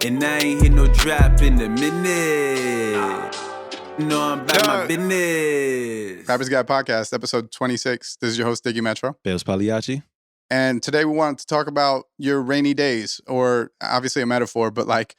And I ain't hit no drop in a minute. No, I'm about my business. Rappers Guy Podcast, episode 26. This is your host, Diggy Metro. Bailz Pagliacci. And today we want to talk about your rainy days, or obviously a metaphor, but like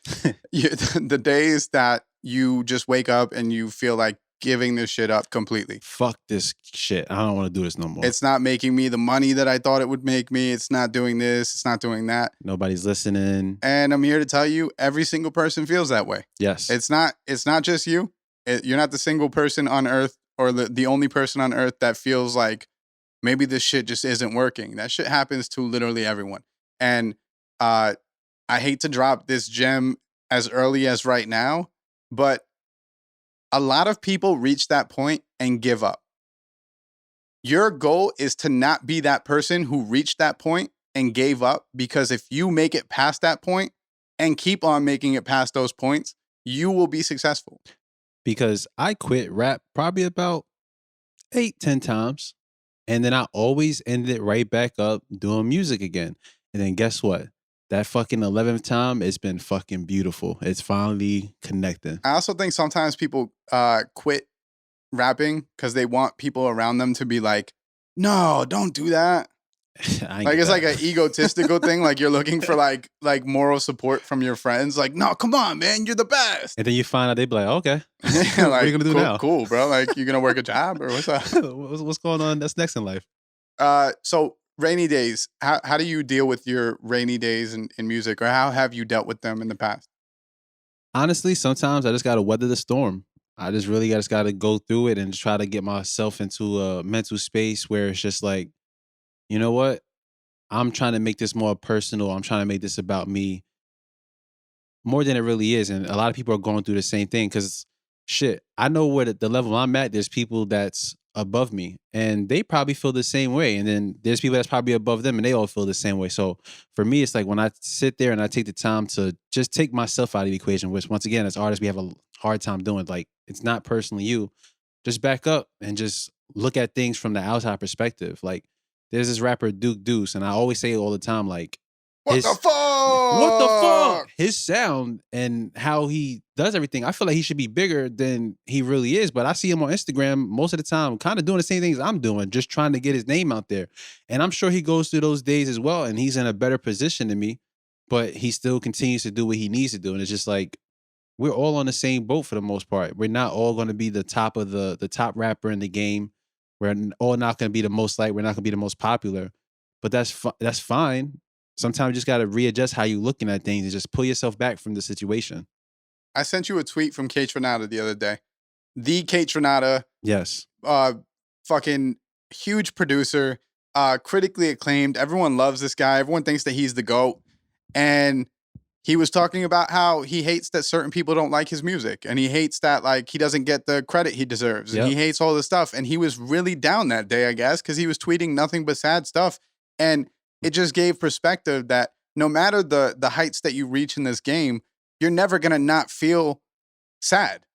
the days that you just wake up and you feel like giving this shit up completely. Fuck this shit. I don't want to do this no more. It's not making me the money that I thought it would make me. It's not doing this. It's not doing that. Nobody's listening. And I'm here to tell you, every single person feels that way. Yes. It's not just you. You're not the single person on earth or the only person on earth that feels like maybe this shit just isn't working. That shit happens to literally everyone. And I hate to drop this gem as early as right now, but a lot of people reach that point and give up. Your goal is to not be that person who reached that point and gave up, because if you make it past that point and keep on making it past those points, you will be successful. Because I quit rap probably about 8-10 times. And then I always ended right back up doing music again. And then guess what? That fucking 11th time, it's been fucking beautiful. It's finally connecting. I also think sometimes people quit rapping because they want people around them to be like, no, don't do that. Like it's like an egotistical thing. Like you're looking for like moral support from your friends. Like, no, come on, man, you're the best. And then you find out they be like, okay, like, what are you gonna do now? Cool, bro. Like you're gonna work a job or what's up? What's going on? That's next in life. So rainy days. How do you deal with your rainy days in music, or how have you dealt with them in the past? Honestly, sometimes I just gotta weather the storm. I just really gotta go through it and just try to get myself into a mental space where it's just like, you know what? I'm trying to make this more personal. I'm trying to make this about me more than it really is. And a lot of people are going through the same thing because shit, I know where the level I'm at, there's people that's above me and they probably feel the same way. And then there's people that's probably above them and they all feel the same way. So for me, it's like when I sit there and I take the time to just take myself out of the equation, which once again, as artists, we have a hard time doing. Like it's not personally you. Just back up and just look at things from the outside perspective. Like, there's this rapper Duke Deuce, and I always say it all the time, like, What the fuck? His sound and how he does everything, I feel like he should be bigger than he really is. But I see him on Instagram most of the time, kind of doing the same things I'm doing, just trying to get his name out there. And I'm sure he goes through those days as well, and he's in a better position than me, but he still continues to do what he needs to do. And it's just like, we're all on the same boat for the most part. We're not all going to be the top of the top rapper in the game. We're all not going to be the most liked. We're not going to be the most popular, but that's fine. Sometimes you just got to readjust how you're looking at things and just pull yourself back from the situation. I sent you a tweet from Kate Renata the other day. The Kate Renata. Yes. Fucking huge producer, critically acclaimed. Everyone loves this guy. Everyone thinks that he's the GOAT. And he was talking about how he hates that certain people don't like his music. And he hates that like he doesn't get the credit he deserves. And he hates all this stuff. And he was really down that day, I guess, because he was tweeting nothing but sad stuff. And it just gave perspective that no matter the heights that you reach in this game, you're never going to not feel sad.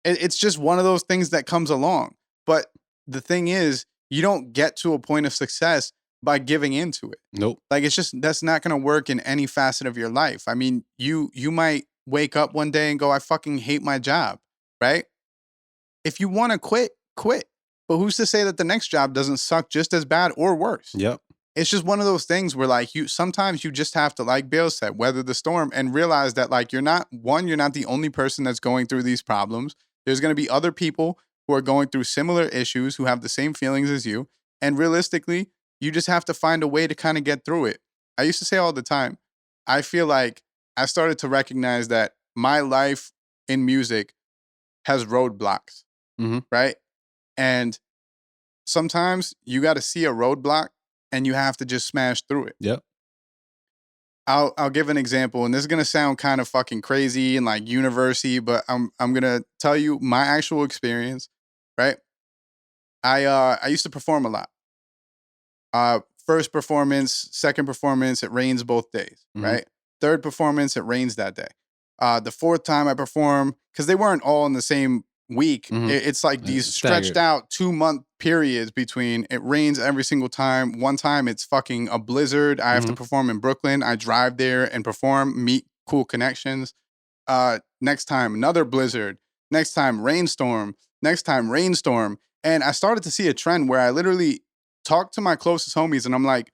It's just one of those things that comes along. But the thing is, you don't get to a point of success by giving into it. Nope. Like it's just, that's not going to work in any facet of your life. I mean, you might wake up one day and go, I fucking hate my job, right? If you want to quit. But who's to say that the next job doesn't suck just as bad or worse? Yep. It's just one of those things where like sometimes you just have to, like Bailz said, weather the storm and realize that like you're not the only person that's going through these problems. There's going to be other people who are going through similar issues, who have the same feelings as you. And realistically, you just have to find a way to kind of get through it. I used to say all the time, I feel like I started to recognize that my life in music has roadblocks, right? And sometimes you got to see a roadblock and you have to just smash through it. Yep. I'll give an example, and this is going to sound kind of fucking crazy and like university, but I'm going to tell you my actual experience, right? I used to perform a lot. First performance, second performance, it rains both days, right? Third performance, it rains that day. The fourth time I perform, because they weren't all in the same week. It's like these stretched out 2-month periods between it rains every single time. One time it's fucking a blizzard. I have to perform in Brooklyn. I drive there and perform, meet cool connections. Next time, another blizzard. Next time, rainstorm. Next time, rainstorm. And I started to see a trend where I literally talk to my closest homies and I'm like,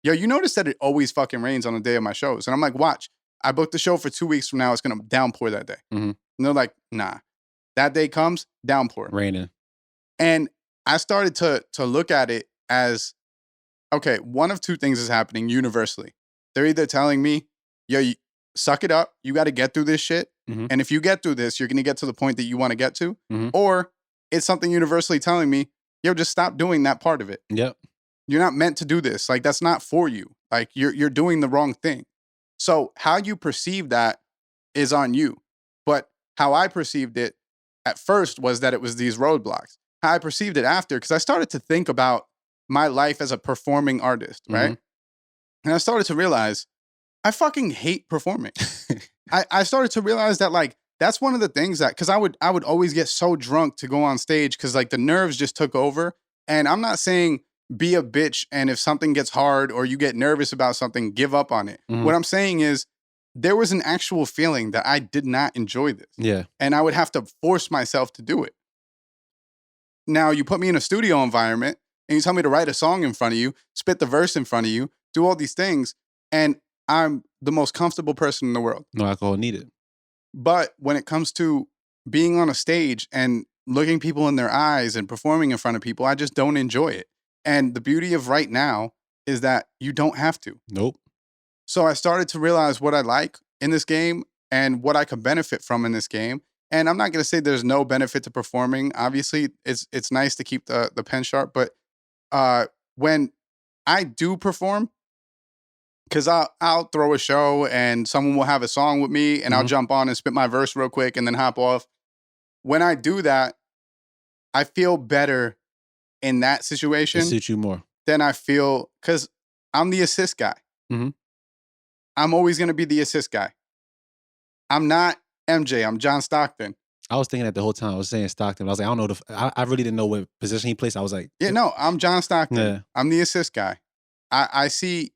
yo, you notice that it always fucking rains on the day of my shows? And I'm like, watch, I booked the show for 2 weeks from now. It's going to downpour that day. Mhm. And they're like, nah, that day comes, downpour. Raining. And I started to look at it as, okay, one of two things is happening universally. They're either telling me, yo, you, suck it up. You got to get through this shit. Mhm. And if you get through this, you're going to get to the point that you want to get to. Mhm. Or it's something universally telling me, yo, just stop doing that part of it. Yep. You're not meant to do this. Like, that's not for you. Like, you're doing the wrong thing. So how you perceive that is on you. But how I perceived it at first was that it was these roadblocks. How I perceived it after, because I started to think about my life as a performing artist, right? And I started to realize I fucking hate performing. I started to realize that, like, that's one of the things that, because I would always get so drunk to go on stage because, like, the nerves just took over. And I'm not saying be a bitch and if something gets hard or you get nervous about something, give up on it. Mhm. What I'm saying is there was an actual feeling that I did not enjoy this. Yeah. And I would have to force myself to do it. Now, you put me in a studio environment and you tell me to write a song in front of you, spit the verse in front of you, do all these things, and I'm the most comfortable person in the world. No alcohol needed. But when it comes to being on a stage and looking people in their eyes and performing in front of people, I just don't enjoy it. And the beauty of right now is that you don't have to. Nope. So I started to realize what I like in this game and what I could benefit from in this game. And I'm not going to say there's no benefit to performing. Obviously, it's nice to keep the pen sharp. But when I do perform, because I'll throw a show and someone will have a song with me and I'll Mhm. jump on and spit my verse real quick and then hop off. When I do that, I feel better in that It situation suits you more. than I feel, because I'm the assist guy. Mhm. I'm always going to be the assist guy. I'm not MJ. I'm John Stockton. I was thinking that the whole time. I was saying Stockton. I was like, I don't know. I really didn't know what position he placed. I was like, Yeah, no, I'm John Stockton. Yeah. I'm the assist guy. I see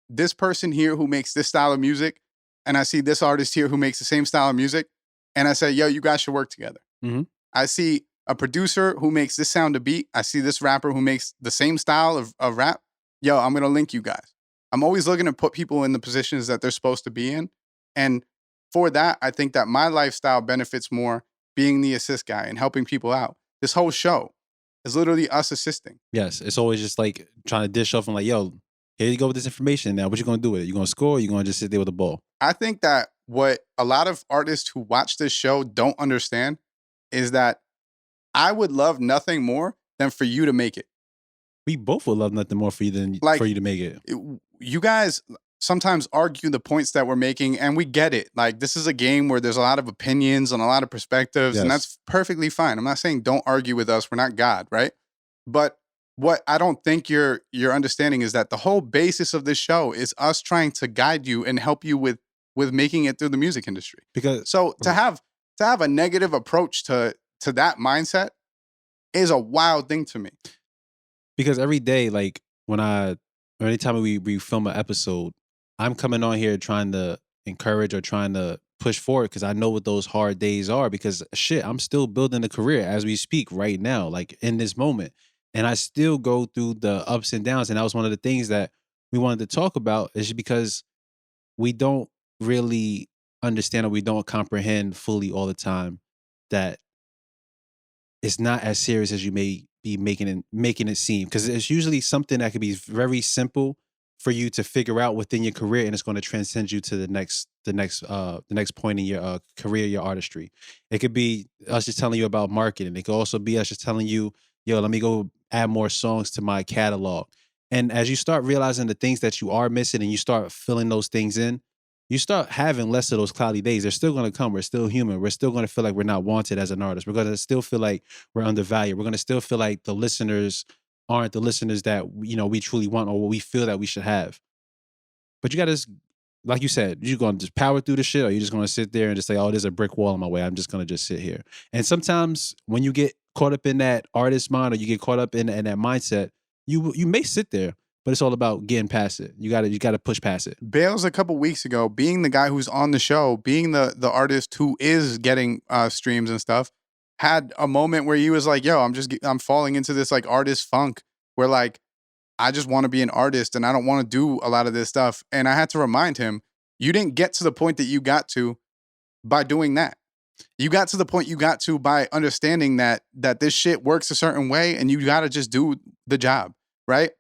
this person here who makes this style of music, and I see this artist here who makes the same style of music, and I say, yo, you guys should work together. Mhm. I see a producer who makes this sound to beat. I see this rapper who makes the same style of rap. Yo, I'm going to link you guys. I'm always looking to put people in the positions that they're supposed to be in. And for that, I think that my lifestyle benefits more being the assist guy and helping people out. This whole show is literally us assisting. yes, it's always just like trying to dish off and like, yo, here you go with this information. Now, what you gonna do with it? You gonna score? Or you gonna just sit there with the ball? I think that what a lot of artists who watch this show don't understand is that I would love nothing more than for you to make it. We both would love nothing more for you than Like- for you to make it. You guys sometimes argue the points that we're making, and we get it. Like, this is a game where there's a lot of opinions and a lot of perspectives, and Yes. that's perfectly fine. I'm not saying don't argue with us. We're not God, right? But what I don't think you're understanding is that the whole basis of this show is us trying to guide you and help you with making it through the music industry. Because So to have a negative approach to that mindset is a wild thing to me. every day, like anytime we film an episode, I'm coming on here trying to encourage or trying to push forward because I know what those hard days are. Because shit, I'm still building a career as we speak right now, like in this moment, and I still go through the ups and downs. And that was one of the things that we wanted to talk about, is because we don't really understand or we don't comprehend fully all the time that it's not as serious as you may be making it seem, because it's usually something that could be very simple for you to figure out within your career, and it's going to transcend you to the next point in your career, your artistry. It could be us just telling you about marketing. It could also be us just telling you, yo, let me go add more songs to my catalog. And as you start realizing the things that you are missing and you start filling those things in, you start having less of those cloudy days. They're still going to come. We're still human. We're still going to feel like we're not wanted as an artist. We're going to still feel like we're undervalued. We're going to still feel like the listeners aren't the listeners that, you know, we truly want or what we feel that we should have. But you got to, like you said, you're going to just power through the shit, or you're just going to sit there and just say, oh, there's a brick wall in my way. I'm just going to just sit here. And sometimes when you get caught up in that artist mind, or you get caught up in that mindset, you may sit there. but it's all about getting past it. You gotta push past it. Bailz a couple weeks ago, being the guy who's on the show, being the artist who is getting streams and stuff, had a moment where he was like, "Yo, I'm falling into this like artist funk where like I just want to be an artist and I don't want to do a lot of this stuff." And I had to remind him, you didn't get to the point that you got to by doing that. You got to the point you got to by understanding that this shit works a certain way and you got to just do the job, right?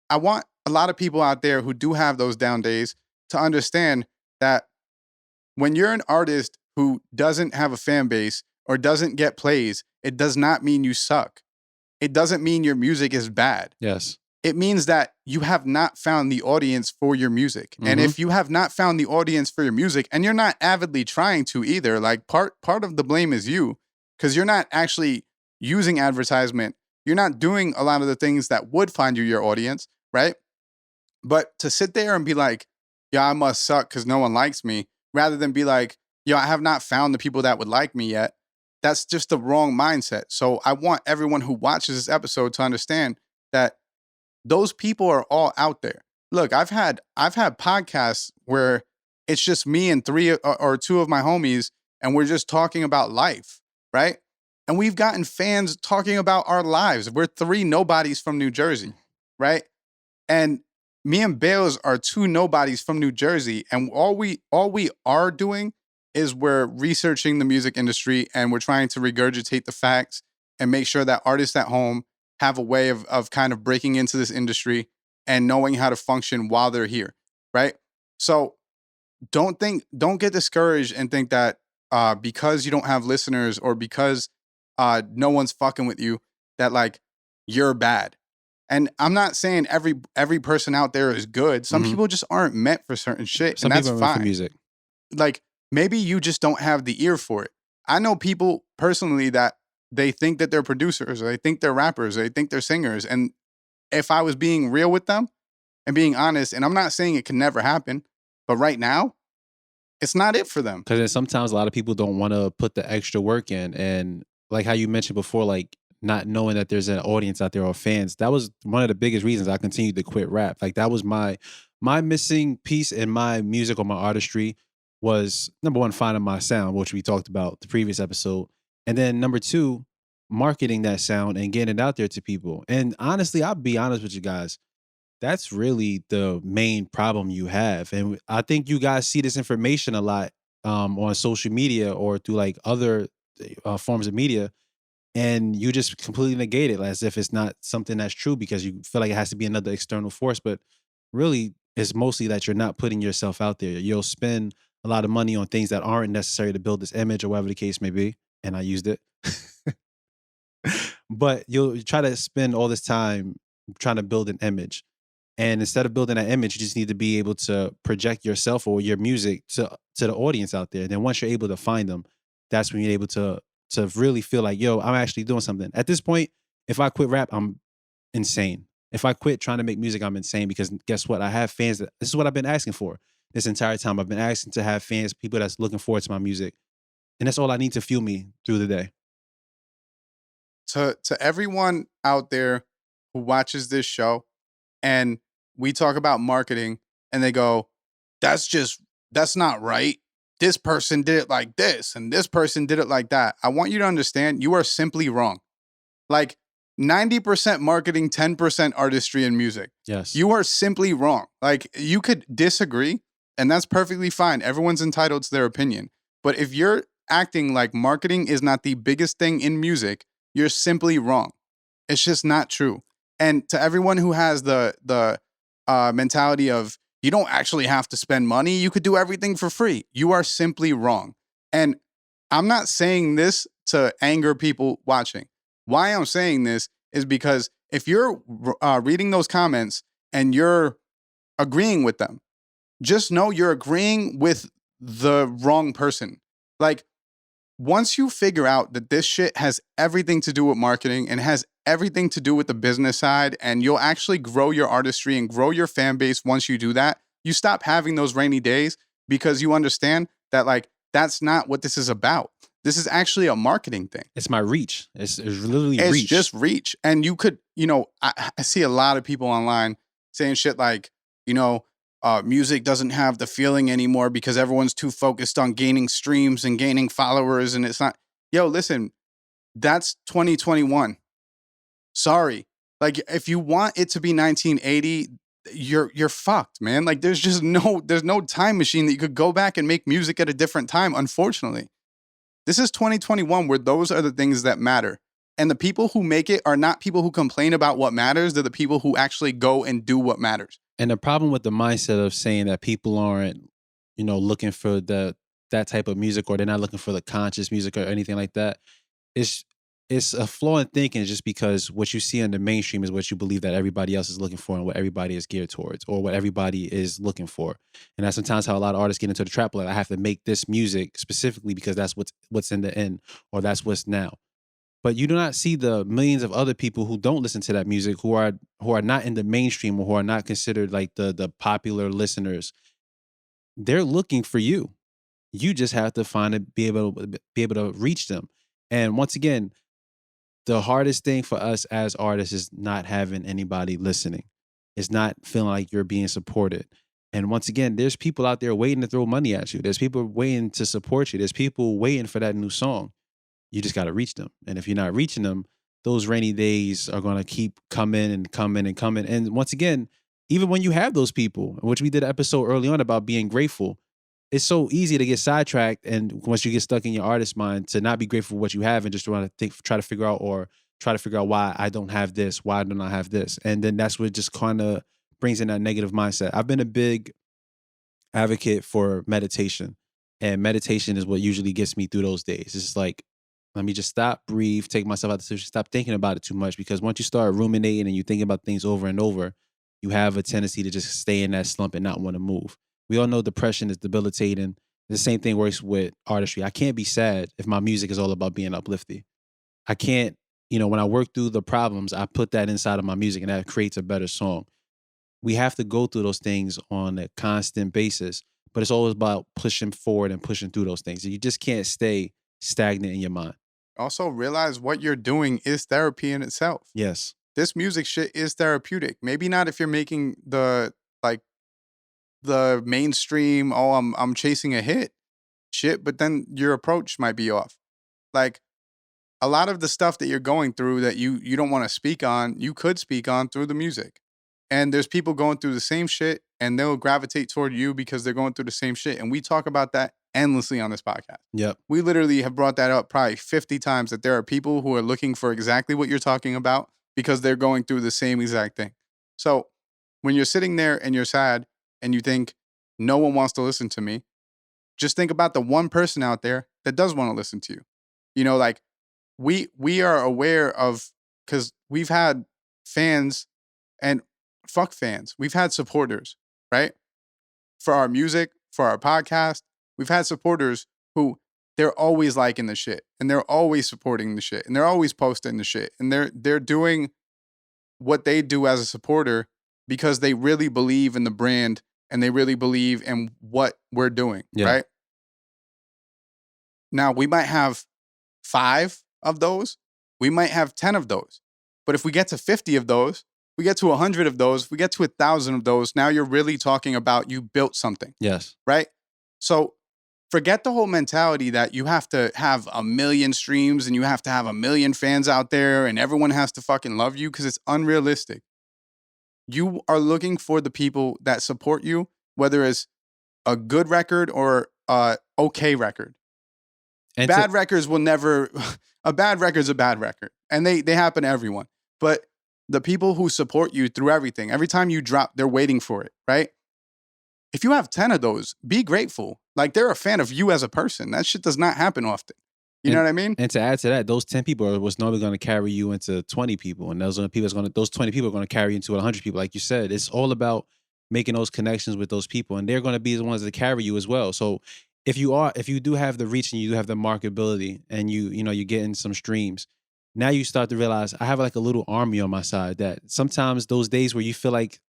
I want a lot of people out there who do have those down days to understand that when you're an artist who doesn't have a fan base or doesn't get plays, it does not mean you suck. It doesn't mean your music is bad. Yes. It means that you have not found the audience for your music. Mm-hmm. And if you have not found the audience for your music and you're not avidly trying to either, like part of the blame is you, because you're not actually using advertisement. You're not doing a lot of the things that would find you your audience, right? But to sit there and be like, yeah, I must suck because no one likes me, rather than be like, yo, I have not found the people that would like me yet. That's just the wrong mindset. So I want everyone who watches this episode to understand that those people are all out there. Look, I've had podcasts where it's just me and three or two of my homies, and we're just talking about life, right? And we've gotten fans talking about our lives. We're three nobodies from New Jersey, right? And me and Bailz are two nobodies from New Jersey, and all we are doing is we're researching the music industry and we're trying to regurgitate the facts and make sure that artists at home have a way of kind of breaking into this industry and knowing how to function while they're here, right? So don't get discouraged and think that because you don't have listeners or because no one's fucking with you, that like you're bad. And I'm not saying every person out there is good. Some people just aren't meant for certain shit, Some and that's people are meant fine. for music. Like maybe you just don't have the ear for it. I know people personally that they think that they're producers, or they think they're rappers, or they think they're singers. And if I was being real with them and being honest, and I'm not saying it can never happen, but right now, it's not it for them. Because sometimes a lot of people don't want to put the extra work in. And like how you mentioned before, like not knowing that there's an audience out there or fans, that was one of the biggest reasons I continued to quit rap. Like that was my missing piece in my music or my artistry was, number one, finding my sound, which we talked about the previous episode. And then number two, marketing that sound and getting it out there to people. And honestly, I'll be honest with you guys, that's really the main problem you have. And I think you guys see this information a lot on social media or through like other forms of media. And you just completely negate it as if it's not something that's true because you feel like it has to be another external force. But really, it's mostly that you're not putting yourself out there. You'll spend a lot of money on things that aren't necessary to build this image or whatever the case may be. And I used it. But you'll try to spend all this time trying to build an image. And instead of building that image, you just need to be able to project yourself or your music to the audience out there. And then once you're able to find them, that's when you're able to really feel like, yo, I'm actually doing something. At this point, if I quit rap, I'm insane. If I quit trying to make music, I'm insane because guess what? I have fans. This is what I've been asking for this entire time. I've been asking to have fans, people that's looking forward to my music. And that's all I need to fuel me through the day. To everyone out there who watches this show and we talk about marketing and they go, that's not right. This person did it like this and this person did it like that. I want you to understand you are simply wrong. Like 90% marketing, 10% artistry and music. Yes. You are simply wrong. Like you could disagree and that's perfectly fine. Everyone's entitled to their opinion. But if you're acting like marketing is not the biggest thing in music, you're simply wrong. It's just not true. And to everyone who has the mentality of you don't actually have to spend money, you could do everything for free, you are simply wrong. And I'm not saying this to anger people watching. Why I'm saying this is because if you're reading those comments and you're agreeing with them, just know you're agreeing with the wrong person. Like, once you figure out that this shit has everything to do with marketing and has everything to do with the business side, and you'll actually grow your artistry and grow your fan base once you do that, you stop having those rainy days because you understand that, like, that's not what this is about. This is actually a marketing thing. It's my reach. It's literally it's reach. It's just reach. And you could, I see a lot of people online saying shit like, music doesn't have the feeling anymore because everyone's too focused on gaining streams and gaining followers, and it's not. Yo, listen, that's 2021. Sorry. Like, if you want it to be 1980, you're fucked, man. Like, there's no time machine that you could go back and make music at a different time, unfortunately. This is 2021 where those are the things that matter. And the people who make it are not people who complain about what matters. They're the people who actually go and do what matters. And the problem with the mindset of saying that people aren't, looking for that type of music, or they're not looking for the conscious music or anything like that, it's a flaw in thinking, just because what you see in the mainstream is what you believe that everybody else is looking for and what everybody is geared towards or what everybody is looking for. And that's sometimes how a lot of artists get into the trap. Like, I have to make this music specifically because that's what's in the end, or that's what's now. But you do not see the millions of other people who don't listen to that music, who are not in the mainstream, or who are not considered like the popular listeners. They're looking for you. You just have to be able to reach them. And once again, the hardest thing for us as artists is not having anybody listening. It's not feeling like you're being supported. And once again, there's people out there waiting to throw money at you. There's people waiting to support you. There's people waiting for that new song. You just got to reach them. And if you're not reaching them, those rainy days are going to keep coming and coming and coming. And once again, even when you have those people, which we did an episode early on about being grateful, it's so easy to get sidetracked. And once you get stuck in your artist mind, to not be grateful for what you have and just try to figure out why I don't have this, why don't I have this? And then that's what just kind of brings in that negative mindset. I've been a big advocate for meditation, and meditation is what usually gets me through those days. It's just like, let me just stop, breathe, take myself out of the situation, stop thinking about it too much. Because once you start ruminating and you think about things over and over, you have a tendency to just stay in that slump and not want to move. We all know depression is debilitating. The same thing works with artistry. I can't be sad if my music is all about being uplifting. I can't, when I work through the problems, I put that inside of my music and that creates a better song. We have to go through those things on a constant basis, but it's always about pushing forward and pushing through those things. You just can't stay stagnant in your mind. Also, realize what you're doing is therapy in itself. Yes. This music shit is therapeutic. Maybe not if you're making the mainstream, I'm chasing a hit shit, but then your approach might be off. Like, a lot of the stuff that you're going through that you don't want to speak on, you could speak on through the music. And there's people going through the same shit, and they'll gravitate toward you because they're going through the same shit. And we talk about that endlessly on this podcast. Yep. We literally have brought that up probably 50 times, that there are people who are looking for exactly what you're talking about because they're going through the same exact thing. So when you're sitting there and you're sad and you think, no one wants to listen to me, just think about the one person out there that does want to listen to you. Like, we are aware of, because we've had fans, and fuck fans, we've had supporters, right? For our music, for our podcast, we've had supporters who, they're always liking the shit, and they're always supporting the shit, and they're always posting the shit, and they're doing what they do as a supporter because they really believe in the brand and they really believe in what we're doing, right? Now, we might have 5 of those, we might have 10 of those, but if we get to 50 of those, we get to 100 of those, we get to 1,000 of those, now you're really talking about you built something. Yes. Right? So forget the whole mentality that you have to have 1 million streams and you have to have 1 million fans out there and everyone has to fucking love you, because it's unrealistic. You are looking for the people that support you, whether it's a good record or a okay record. And bad records will never, a bad record's a bad record. And they happen to everyone. But the people who support you through everything, every time you drop, they're waiting for it, right? If you have 10 of those, be grateful. Like, they're a fan of you as a person. That shit does not happen often. You know what I mean? And to add to that, those 10 people are what's normally going to carry you into 20 people. And those 20 people are going to carry you into 100 people. Like you said, it's all about making those connections with those people. And they're going to be the ones that carry you as well. So if you do have the reach and you do have the marketability and you're getting some streams, now you start to realize I have like a little army on my side, that sometimes those days where you feel like,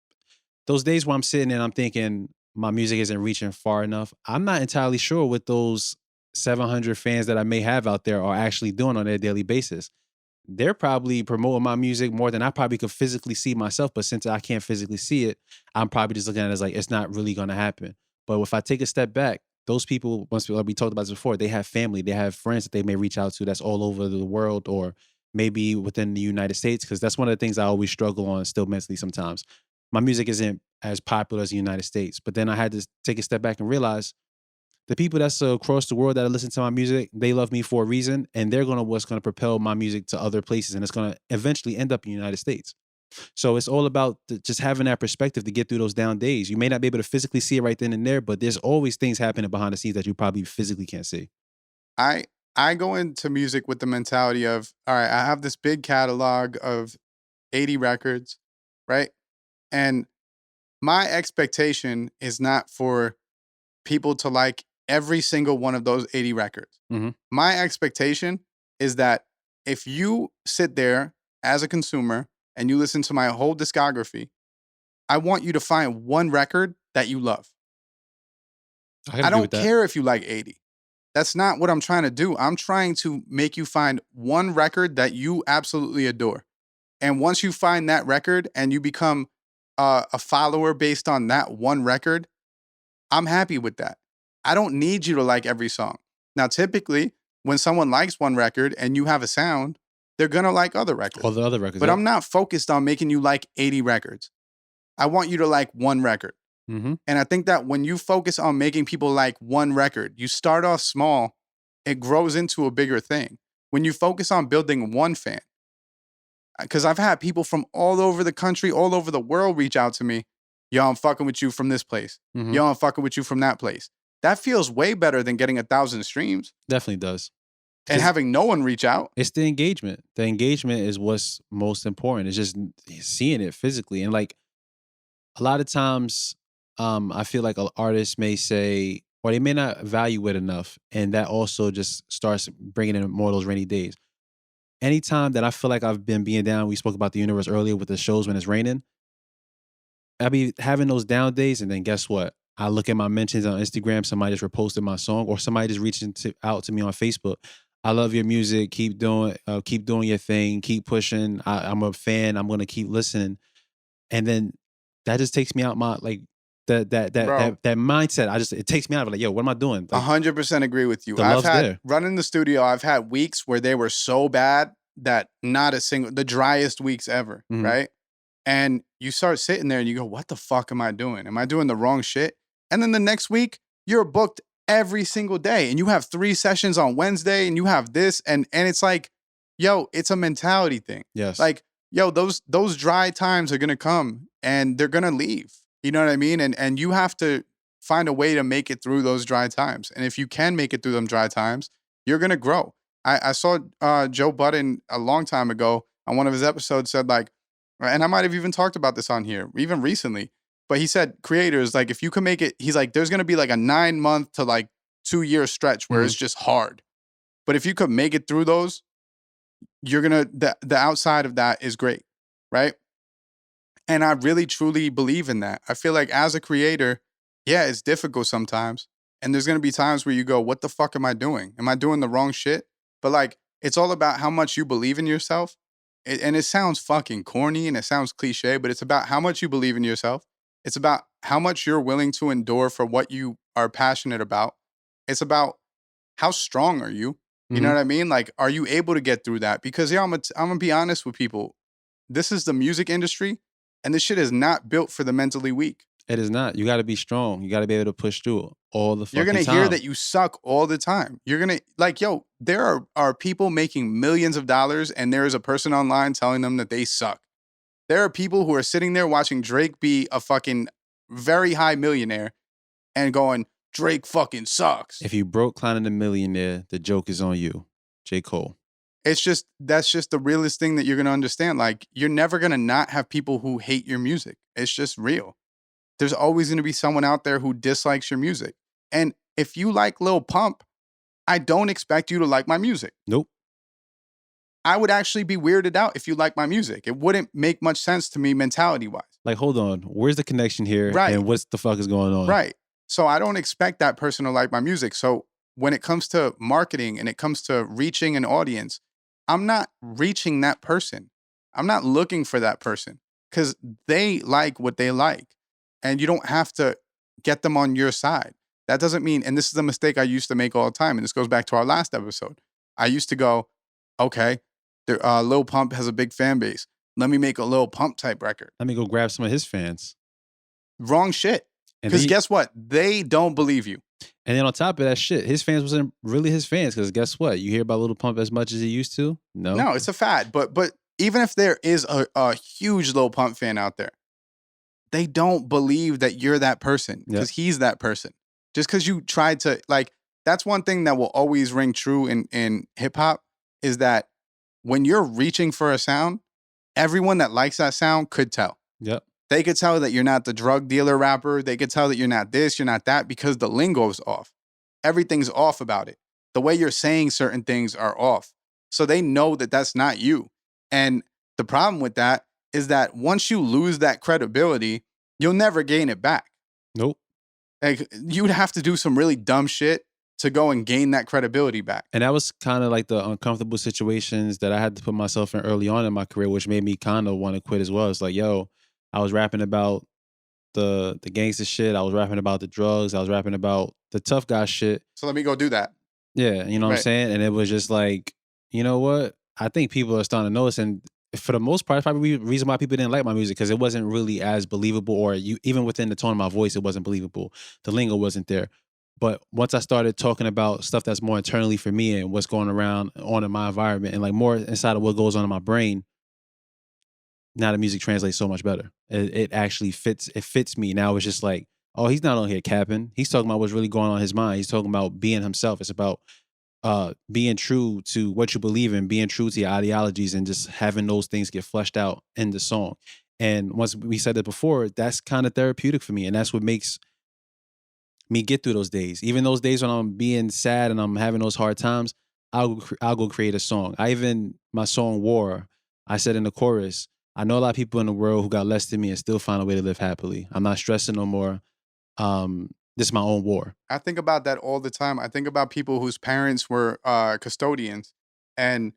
those days where I'm sitting and I'm thinking my music isn't reaching far enough, I'm not entirely sure what those 700 fans that I may have out there are actually doing on their daily basis. they're probably promoting my music more than I probably could physically see myself. But since I can't physically see it, I'm probably just looking at it as like, it's not really going to happen. But if I take a step back, those people, once we talked about this before, they have family, they have friends that they may reach out to that's all over the world or maybe within the United States. Cause that's one of the things I always struggle on still mentally sometimes. My music isn't as popular as the United States. But then I had to take a step back and realize the people that's across the world that listen to my music, they love me for a reason, and they're gonna what's gonna propel my music to other places, and it's gonna eventually end up in the United States. So it's all about just having that perspective to get through those down days. You may not be able to physically see it right then and there, but there's always things happening behind the scenes that you probably physically can't see. I I go into music with the mentality of, all right, I have this big catalog of 80 records, right? And my expectation is not for people to like every single one of those 80 records. Mhm. My expectation is that if you sit there as a consumer and you listen to my whole discography, I want you to find one record that you love. I can I agree with don't that. care if you like 80. That's not what I'm trying to do. I'm trying to make you find one record that you absolutely adore. And once you find that record and you become a follower based on that one record, I'm happy with that. I don't need you to like every song. Now, typically, when someone likes one record and you have a sound, they're going to like other records. All the other records. But I'm not focused on making you like 80 records. I want you to like one record. Mm-hmm. And I think that when you focus on making people like one record, you start off small, it grows into a bigger thing. When you focus on building one fan, because I've had people from all over the country, all over the world reach out to me. Yo, I'm fucking with you from this place. Mm-hmm. Yo, I'm fucking with you from that place. That feels way better than getting 1,000 streams Definitely does. and having no one reach out. It's the engagement. The engagement is what's most important. It's just seeing it physically. And like a lot of times, I feel like artists may say, or they may not value it enough. And that also just starts bringing in more of those rainy days. Anytime that I feel like I've been being down, we spoke about the universe earlier with the shows when it's raining. I be having those down days, and then guess what? I look at my mentions on Instagram. Somebody just reposted my song, or somebody just reaching out to me on Facebook. I love your music. Keep doing your thing. Keep pushing. I'm a fan. I'm gonna keep listening, and then that just takes me out my like that Bro. that mindset. It takes me out of it. Like, yo, what am I doing? Like, 100% agree with you. the I've love's had there. running the studio. I've had weeks where they were so bad that not a single, the driest weeks ever, Mhm. right? And you start sitting there and you go, what the fuck am I doing? Am I doing the wrong shit? And then the next week, you're booked every single day and you have 3 sessions on Wednesday and you have this and it's like, yo, it's a mentality thing. Yes. Like, yo, those dry times are gonna come and they're gonna leave. You know what I mean? And you have to find a way to make it through those dry times. And if you can make it through them dry times, you're gonna grow. I saw Joe Budden a long time ago on one of his episodes said like, and I might have even talked about this on here, even recently. But he said creators, like if you can make it, he's like, there's gonna be like a 9-month to like 2-year stretch where it's just hard. But if you could make it through those, you're gonna the outside of that is great, right? And I really truly believe in that. I feel like as a creator, yeah, it's difficult sometimes. And there's gonna be times where you go, what the fuck am I doing? Am I doing the wrong shit? But like, it's all about how much you believe in yourself. And it sounds fucking corny and it sounds cliche, but it's about how much you believe in yourself. It's about how much you're willing to endure for what you are passionate about. It's about how strong are you? You know Mhm. what I mean? Like, are you able to get through that? Because yeah, I'm gonna be honest with people. This is the music industry, and this shit is not built for the mentally weak. It is not. You got to be strong. You got to be able to push through all the You're fucking gonna time. hear that you suck all the time. You're gonna like, yo, there are people making millions of dollars, and there is a person online telling them that they suck. There are people who are sitting there watching Drake be a fucking very high millionaire and going, Drake fucking sucks. If you broke climbing the millionaire, the joke is on you. J. Cole. It's just, that's just the realest thing that you're gonna understand. Like, you're never gonna not have people who hate your music. It's just real. There's always gonna be someone out there who dislikes your music. And if you like Lil Pump, I don't expect you to like my music. Nope. I would actually be weirded out if you like my music. It wouldn't make much sense to me mentality wise. Like, hold on. Where's the connection here? Right. And what's the fuck is going on? Right. So I don't expect that person to like my music. So when it comes to marketing and it comes to reaching an audience, I'm not reaching that person. I'm not looking for that person because they like what they like. And you don't have to get them on your side. That doesn't mean, and this is a mistake I used to make all the time. And this goes back to our last episode. I used to go, okay, Lil Pump has a big fan base. Let me make a Lil Pump type record. Let me go grab some of his fans. Wrong shit. And Because guess what? They don't believe you. And then on top of that shit, his fans wasn't really his fans. Because guess what? You hear about Lil Pump as much as he used to? No, it's a fad. But even if there is a huge Lil Pump fan out there, they don't believe that you're that person because he's that person. Just because you tried to, like, that's one thing that will always ring true in hip hop is that when you're reaching for a sound, everyone that likes that sound could tell. Yep. They could tell that you're not the drug dealer rapper. They could tell that you're not this, you're not that, because the lingo's off. Everything's off about it. The way you're saying certain things are off. So they know that that's not you. And the problem with that is that once you lose that credibility, you'll never gain it back. Nope. Like, you'd have to do some really dumb shit to go and gain that credibility back. And that was kind of like the uncomfortable situations that I had to put myself in early on in my career, which made me kind of want to quit as well. It's like, yo, I was rapping about the gangster shit. I was rapping about the drugs. I was rapping about the tough guy shit. So let me go do that. Yeah, you know what I'm saying? And it was just like, you know what? I think people are starting to notice. And for the most part, it's probably the reason why people didn't like my music, because it wasn't really as believable, or even within the tone of my voice, it wasn't believable. The lingo wasn't there. But once I started talking about stuff that's more internally for me and what's going around on in my environment and like more inside of what goes on in my brain, now the music translates so much better. It actually fits. It fits me. Now it's just like, oh, he's not on here capping. He's talking about what's really going on in his mind. He's talking about being himself. It's about being true to what you believe in, being true to your ideologies, and just having those things get fleshed out in the song. And once we said it before, that's kind of therapeutic for me. And that's what makes me get through those days. Even those days when I'm being sad and I'm having those hard times, I'll go create a song. My song War, I said in the chorus, I know a lot of people in the world who got less than me and still find a way to live happily. I'm not stressing no more. This is my own war. I think about that all the time. I think about people whose parents were custodians and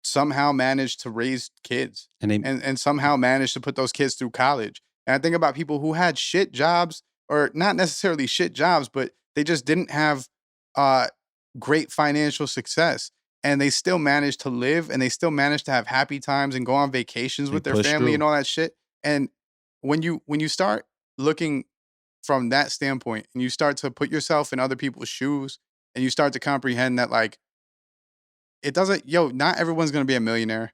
somehow managed to raise kids and somehow managed to put those kids through college. And I think about people who had shit jobs, or not necessarily shit jobs, but they just didn't have great financial success. And they still managed to live, and they still managed to have happy times and go on vacations with their family and all that shit. And when you start looking from that standpoint and you start to put yourself in other people's shoes and you start to comprehend that, like, not everyone's going to be a millionaire.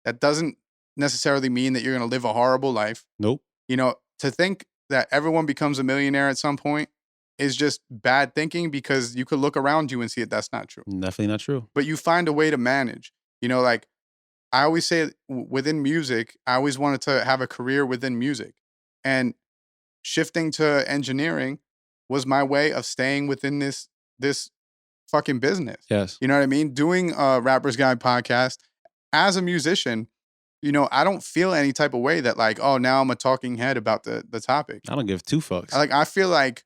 That doesn't necessarily mean that you're going to live a horrible life. Nope. To think that everyone becomes a millionaire at some point is just bad thinking, because you could look around you and see that that's not true. Definitely not true. But you find a way to manage. Like, I always say within music, I always wanted to have a career within music. And shifting to engineering was my way of staying within this fucking business. Yes. You know what I mean? Doing a Rapper's Guide podcast as a musician, I don't feel any type of way that, like, oh, now I'm a talking head about the topic. I don't give two fucks. I feel like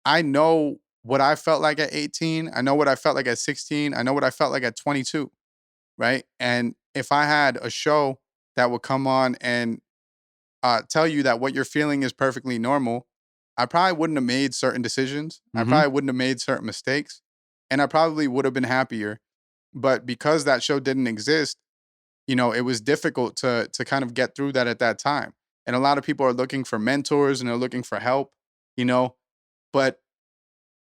I know what I felt like at 18. I know what I felt like at 16. I know what I felt like at 22. Right. And if I had a show that would come on and tell you that what you're feeling is perfectly normal, I probably wouldn't have made certain decisions. Mm-hmm. I probably wouldn't have made certain mistakes, and I probably would have been happier. But because that show didn't exist, it was difficult to kind of get through that at that time. And a lot of people are looking for mentors and they're looking for help, but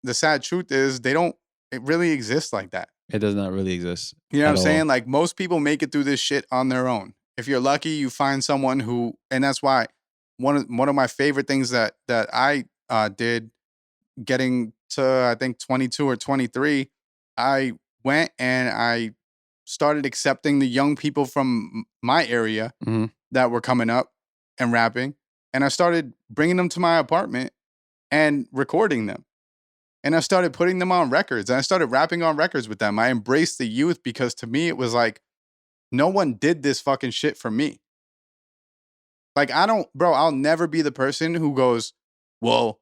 the sad truth is it really exists like that. It does not really exist. You know what I'm saying? Like, most people make it through this shit on their own. If you're lucky, you find someone who, and that's why one of my favorite things that I did, getting to, I think, 22 or 23, I went and I started accepting the young people from my area that were coming up and rapping. And I started bringing them to my apartment and recording them. And I started putting them on records, and I started rapping on records with them. I embraced the youth, because to me, it was like, no one did this fucking shit for me. Like, I'll never be the person who goes, well,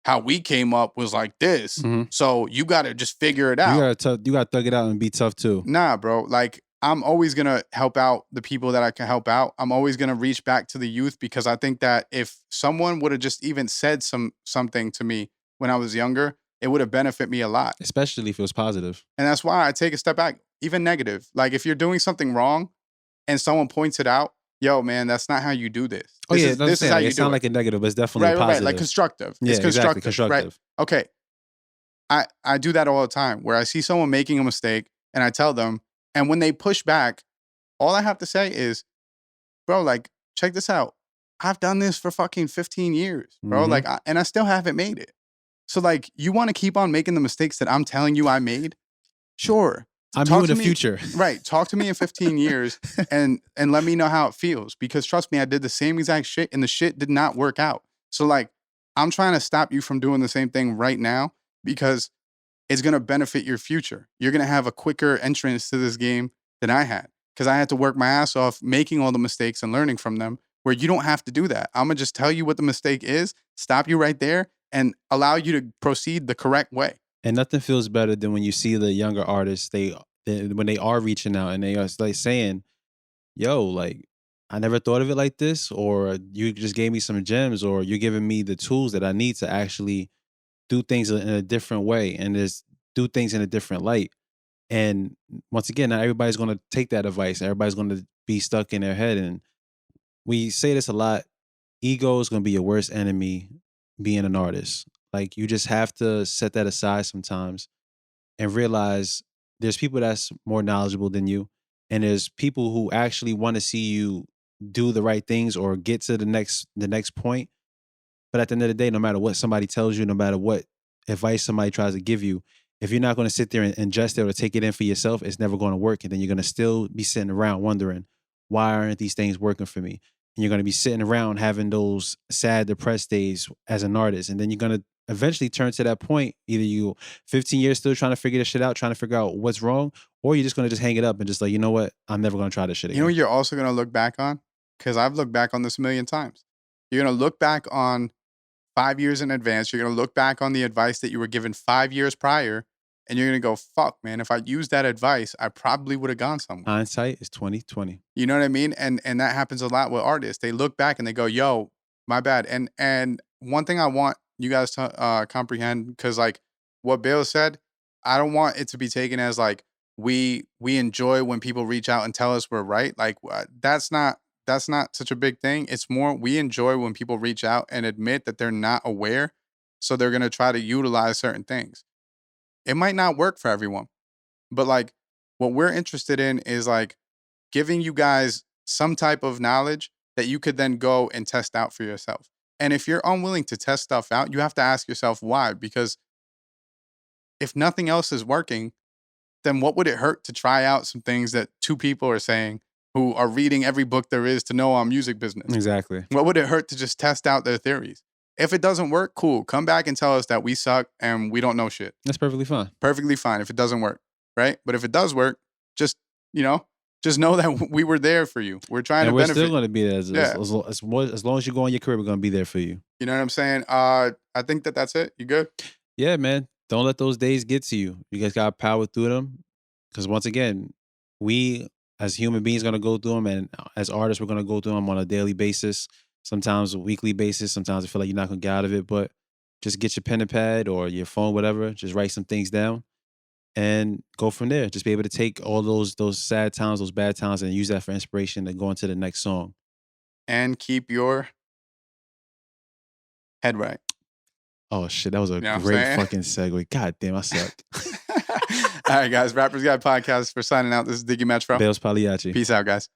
how we came up was like this. Mhm. So you got to just figure it out. You gotta thug it out and be tough too. Nah, bro. Like, I'm always going to help out the people that I can help out. I'm always going to reach back to the youth because I think that if someone would have just even said something to me when I was younger, it would have benefited me a lot. Especially if it was positive. And that's why I take a step back, even negative. Like, if you're doing something wrong and someone points it out, yo, man, that's not how you do this. Oh, This yeah, is how you it do sounds it. like a negative, but it's definitely Right, a right, positive. like constructive. Yeah, It's constructive. exactly, constructive. Right. Okay. I do that all the time where I see someone making a mistake and I tell them, and when they push back, all I have to say is, bro, like, check this out. I've done this for fucking 15 years, bro. Mhm. Like, and I still haven't made it. So, like, you want to keep on making the mistakes that I'm telling you I made? Sure. I'm Talk you in to the me- future. Right. Talk to me in 15 years and let me know how it feels. Because trust me, I did the same exact shit and the shit did not work out. So, like, I'm trying to stop you from doing the same thing right now because it's going to benefit your future. You're going to have a quicker entrance to this game than I had because I had to work my ass off making all the mistakes and learning from them, where you don't have to do that. I'm going to just tell you what the mistake is, stop you right there, and allow you to proceed the correct way. And nothing feels better than when you see the younger artists, when they are reaching out and they are like saying, yo, like, I never thought of it like this, or you just gave me some gems, or you're giving me the tools that I need to actually do things in a different way and just do things in a different light. And once again, not everybody's going to take that advice. Everybody's going to be stuck in their head. And we say this a lot. Ego is going to be your worst enemy being an artist. Like, you just have to set that aside sometimes and realize there's people that's more knowledgeable than you. And there's people who actually want to see you do the right things or get to the next point. But at the end of the day, no matter what somebody tells you, no matter what advice somebody tries to give you, if you're not going to sit there and ingest it or take it in for yourself, it's never going to work. And then you're going to still be sitting around wondering, why aren't these things working for me? And you're going to be sitting around having those sad, depressed days as an artist. And then you're going to eventually turn to that point. Either you 15 years still trying to figure this shit out, trying to figure out what's wrong, or you're just going to just hang it up and just like, you know what? I'm never going to try this shit again. You know what you're also going to look back on? Because I've looked back on this a million times. You're going to look back on 5 years in advance. You're going to look back on the advice that you were given 5 years prior, and you're going to go, fuck, man, if I used that advice, I probably would have gone somewhere. Hindsight is 20/20. You know what I mean? And that happens a lot with artists. They look back and they go, yo, my bad. And one thing I want you guys to comprehend, because like what Bailz said, I don't want it to be taken as like we enjoy when people reach out and tell us we're right. Like that's not such a big thing. It's more we enjoy when people reach out and admit that they're not aware. So they're going to try to utilize certain things. It might not work for everyone, but like what we're interested in is like giving you guys some type of knowledge that you could then go and test out for yourself. And if you're unwilling to test stuff out, you have to ask yourself why. Because if nothing else is working, then what would it hurt to try out some things that two people are saying who are reading every book there is to know on music business? Exactly. What would it hurt to just test out their theories? If it doesn't work, cool. Come back and tell us that we suck and we don't know shit. That's perfectly fine. Perfectly fine if it doesn't work, right? But if it does work, just know that we were there for you. We're trying to benefit. We're still going to be there. As long as you go on your career, we're going to be there for you. You know what I'm saying? I think that's it. You good? Yeah, man. Don't let those days get to you. You guys got to power through them. Because once again, we as human beings going to go through them. And as artists, we're going to go through them on a daily basis. Sometimes a weekly basis. Sometimes I feel like you're not going to get out of it. But just get your pen and pad or your phone, whatever. Just write some things down. And go from there. Just be able to take all those sad times, those bad times, and use that for inspiration to go into the next song. And keep your head right. Oh shit, that was a You know great fucking segue. God damn, I suck. All right, guys. Rappers Got Podcast for signing out. This is Diggy Metro. Bailz Pagliacci. Peace out, guys.